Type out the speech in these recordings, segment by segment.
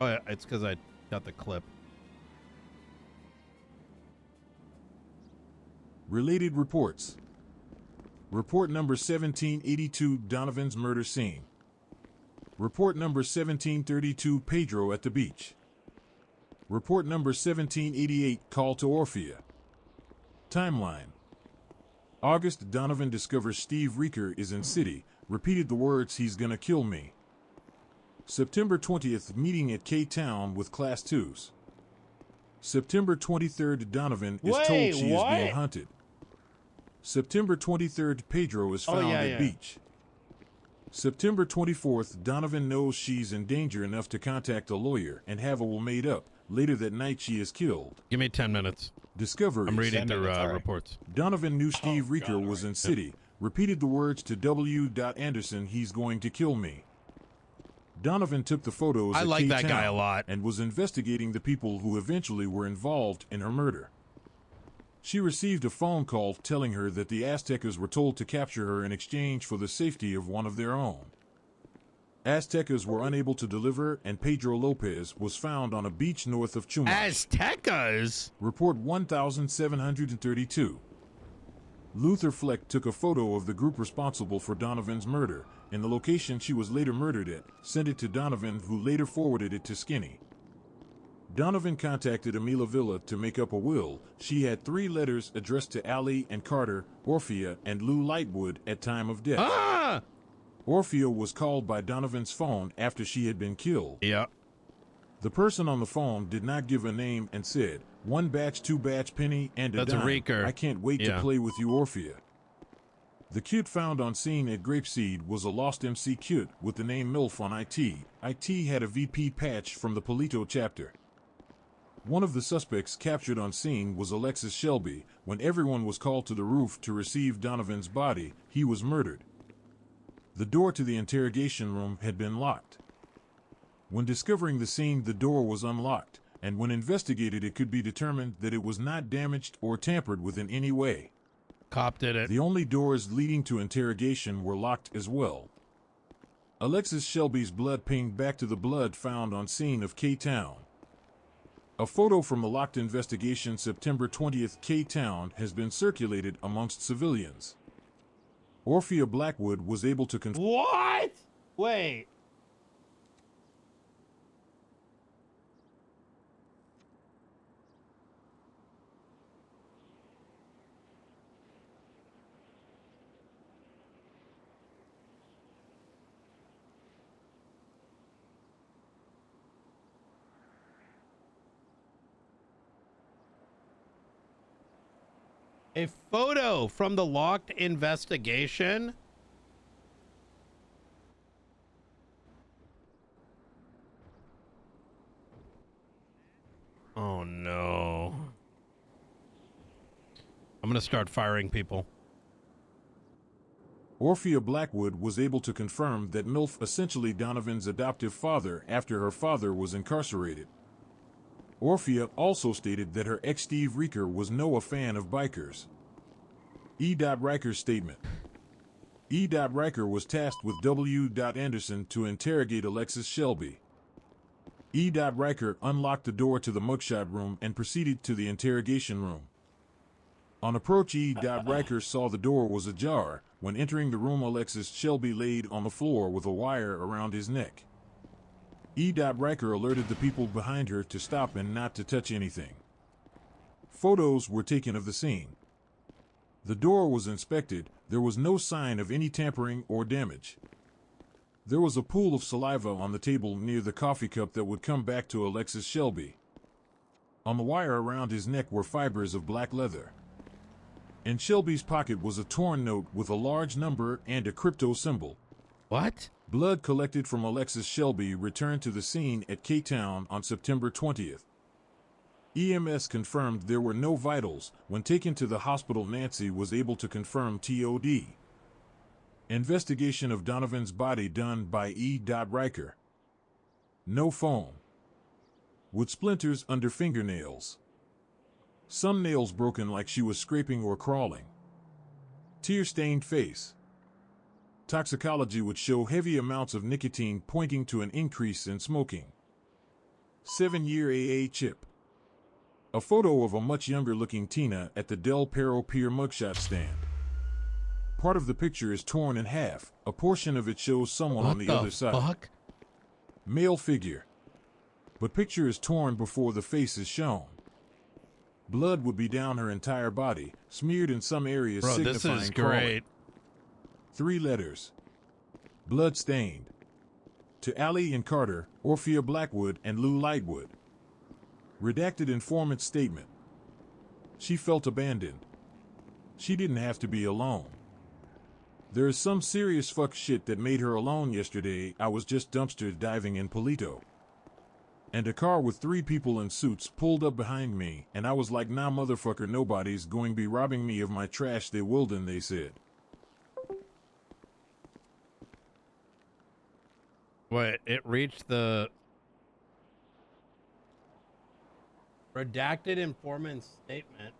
Oh, yeah, it's because I got the clip. Related reports. Report number 1782, Donovan's murder scene. Report number 1732, Pedro at the beach. Report number 1788, call to Orphea. Timeline. August, Donovan discovers Steve Reeker is in city, repeated the words, "He's gonna kill me." September 20th, meeting at K-Town with Class 2s. September 23rd, Donovan is told she is being hunted. September 23rd, Pedro is found at beach. September 24th, Donovan knows she's in danger enough to contact a lawyer and have a will made up. Later that night, she is killed. Give me 10 minutes. Discoveries. I'm reading through reports. Donovan knew Steve Reeker was in city, repeated the words to W. Anderson, "He's going to kill me." Donovan took the photos I at like that K-Town guy a lot. and was investigating the people who eventually were involved in her murder. She received a phone call telling her that the Aztecas were told to capture her in exchange for the safety of one of their own. Aztecas were unable to deliver, and Pedro Lopez was found on a beach north of Chumash. Aztecas? Report 1732. Luther Fleck took a photo of the group responsible for Donovan's murder, in the location she was later murdered at, sent it to Donovan, who later forwarded it to Skinny. Donovan contacted Amila Villa to make up a will. She had 3 letters addressed to Allie and Carter, Orphea, and Lou Lightwood at time of death. Ah! Orphea was called by Donovan's phone after she had been killed. Yeah. The person on the phone did not give a name and said, "1 batch, 2 batch, penny, and a That's dime. a Reeker. I can't wait to play with you, Orphea." The kit found on scene at Grapeseed was a lost MC kit with the name MILF on IT. IT had a VP patch from the Polito chapter. One of the suspects captured on scene was Alexis Shelby. When everyone was called to the roof to receive Donovan's body, he was murdered. The door to the interrogation room had been locked. When discovering the scene, the door was unlocked, and when investigated, it could be determined that it was not damaged or tampered with in any way. Cop did it. The only doors leading to interrogation were locked as well. Alexis Shelby's blood pinged back to the blood found on scene of K-Town. A photo from the locked investigation September 20th K-Town has been circulated amongst civilians. Orphea Blackwood was able to confirm. What? Wait. A photo from the locked investigation? Oh no. I'm gonna start firing people. Orphea Blackwood was able to confirm that MILF, essentially Donovan's adoptive father after her father was incarcerated. Orphea also stated that her ex Steve Reeker was no a fan of bikers. E. Riker's statement. E. Riker was tasked with W. Anderson to interrogate Alexis Shelby. E. Riker unlocked the door to the mugshot room and proceeded to the interrogation room. On approach, E. Riker saw the door was ajar. When entering the room, Alexis Shelby laid on the floor with a wire around his neck. E. Riker alerted the people behind her to stop and not to touch anything. Photos were taken of the scene. The door was inspected. There was no sign of any tampering or damage. There was a pool of saliva on the table near the coffee cup that would come back to Alexis Shelby. On the wire around his neck were fibers of black leather. In Shelby's pocket was a torn note with a large number and a crypto symbol. What? Blood collected from Alexis Shelby returned to the scene at K-Town on September 20th. EMS confirmed there were no vitals. When taken to the hospital, Nancy was able to confirm TOD. Investigation of Donovan's body done by E. Riker. No phone. With splinters under fingernails. Some nails broken like she was scraping or crawling. Tear-stained face. Toxicology would show heavy amounts of nicotine pointing to an increase in smoking. 7-year AA chip. A photo of a much younger looking Tina at the Del Perro Pier mugshot stand. Part of the picture is torn in half. A portion of it shows someone on the other side. What the fuck? Male figure. But picture is torn before the face is shown. Blood would be down her entire body, smeared in some areas Bro, this signifying is crawling. great. 3 letters. Blood stained. To Allie and Carter, Orphea Blackwood, and Lou Lightwood. Redacted informant statement. She felt abandoned. She didn't have to be alone. There is some serious fuck shit that made her alone yesterday. I was just dumpster diving in Polito. And a car with 3 people in suits pulled up behind me, and I was like, nah motherfucker, nobody's going to be robbing me of my trash, they willden, they said. Wait, it reached the redacted informant statement.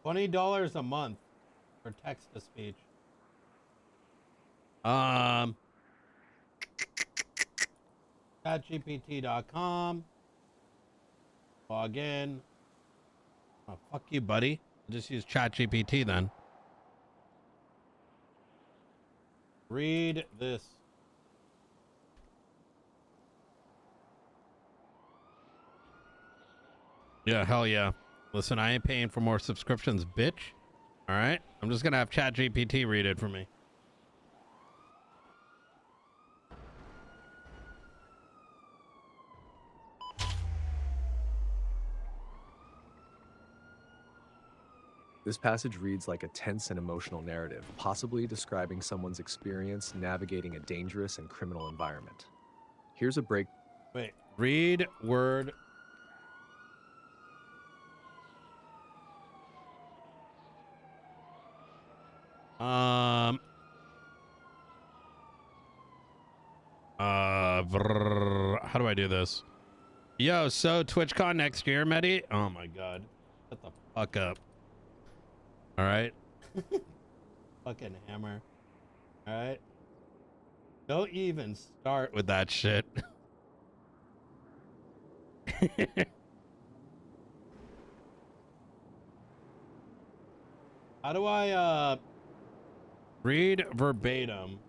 $20 a month for text to speech. ChatGPT.com. Log in. Oh, fuck you, buddy. I'll just use ChatGPT then. Read this. Yeah, hell yeah. Listen, I ain't paying for more subscriptions, bitch. All right? I'm just going to have ChatGPT read it for me. This passage reads like a tense and emotional narrative, possibly describing someone's experience navigating a dangerous and criminal environment. Here's a break. Wait, read word. How do I do this? Yo, so TwitchCon next year, Mehdi? Oh my god. Shut the fuck up. All right. Fucking hammer. All right. Don't even start with that shit. How do I read verbatim?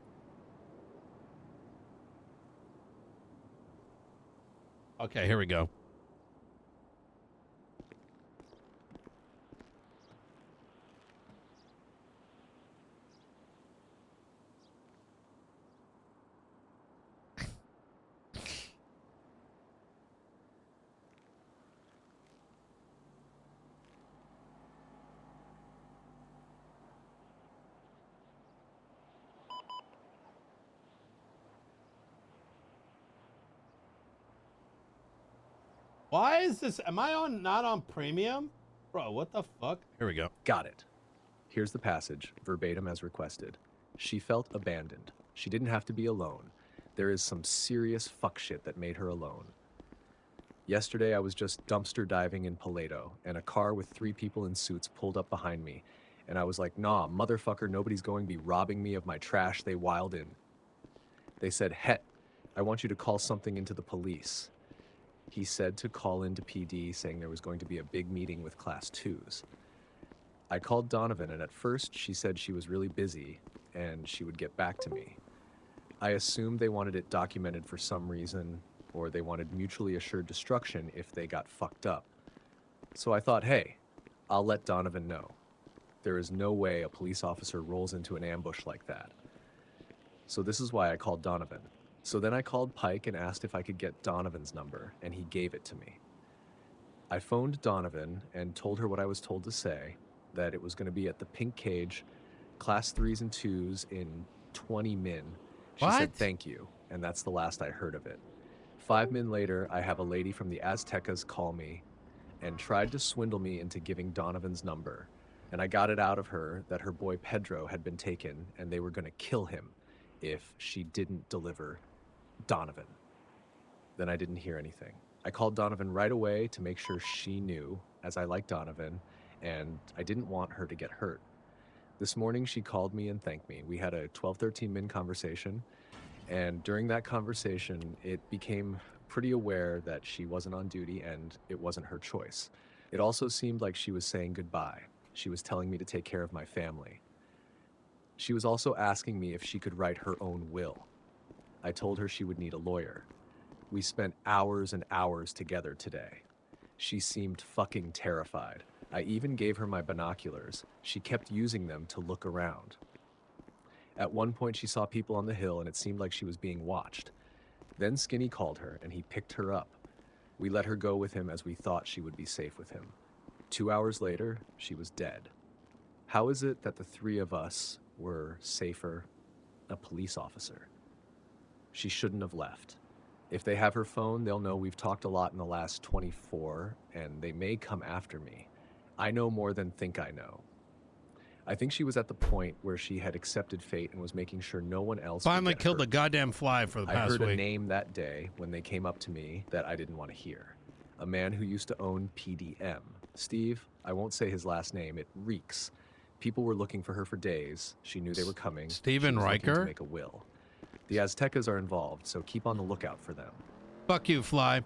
Okay, here we go. Why is this? Am I on not on premium? Bro, what the fuck? Here we go. Got it. Here's the passage, verbatim as requested. She felt abandoned. She didn't have to be alone. There is some serious fuck shit that made her alone. Yesterday, I was just dumpster diving in Paleto, and a car with 3 people in suits pulled up behind me, and I was like, nah, motherfucker, nobody's going to be robbing me of my trash they wiled in. They said, Het, I want you to call something into the police. He said to call into PD, saying there was going to be a big meeting with Class 2s. I called Donovan, and at first she said she was really busy, and she would get back to me. I assumed they wanted it documented for some reason, or they wanted mutually assured destruction if they got fucked up. So I thought, hey, I'll let Donovan know. There is no way a police officer rolls into an ambush like that. So this is why I called Donovan. So then I called Pike and asked if I could get Donovan's number, and he gave it to me. I phoned Donovan and told her what I was told to say, that it was going to be at the Pink Cage, Class 3s and 2s in 20 min. She said thank you, and that's the last I heard of it. 5 min later, I have a lady from the Aztecas call me and tried to swindle me into giving Donovan's number, and I got it out of her that her boy Pedro had been taken and they were going to kill him if she didn't deliver Donovan. Then I didn't hear anything. I called Donovan right away to make sure she knew, as I like Donovan, and I didn't want her to get hurt. This morning, she called me and thanked me. We had a 12-13 min conversation, and during that conversation, it became pretty aware that she wasn't on duty and it wasn't her choice. It also seemed like she was saying goodbye. She was telling me to take care of my family. She was also asking me if she could write her own will. I told her she would need a lawyer. We spent hours and hours together today. She seemed fucking terrified. I even gave her my binoculars. She kept using them to look around. At one point, she saw people on the hill and it seemed like she was being watched. Then Skinny called her and he picked her up. We let her go with him as we thought she would be safe with him. 2 hours later, she was dead. How is it that the three of us were safer? A police officer. She shouldn't have left. If they have her phone, they'll know we've talked a lot in the last 24, and they may come after me. I know more than think I know. I think she was at the point where she had accepted fate and was making sure no one else Finally would get killed the hurt. goddamn fly for the I past heard a week. name that day when they came up to me that I didn't want to hear. A man who used to own PDM. Steve, I won't say his last name, it reeks. People were looking for her for days. She knew they were coming. Steven She was looking Riker? to make a will. The Aztecas are involved, so keep on the lookout for them. Fuck you, fly.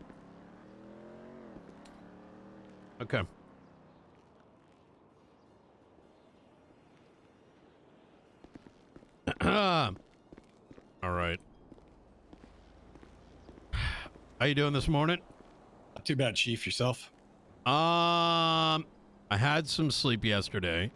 Okay. All right. How you doing this morning? Not too bad, Chief. Yourself? I had some sleep yesterday.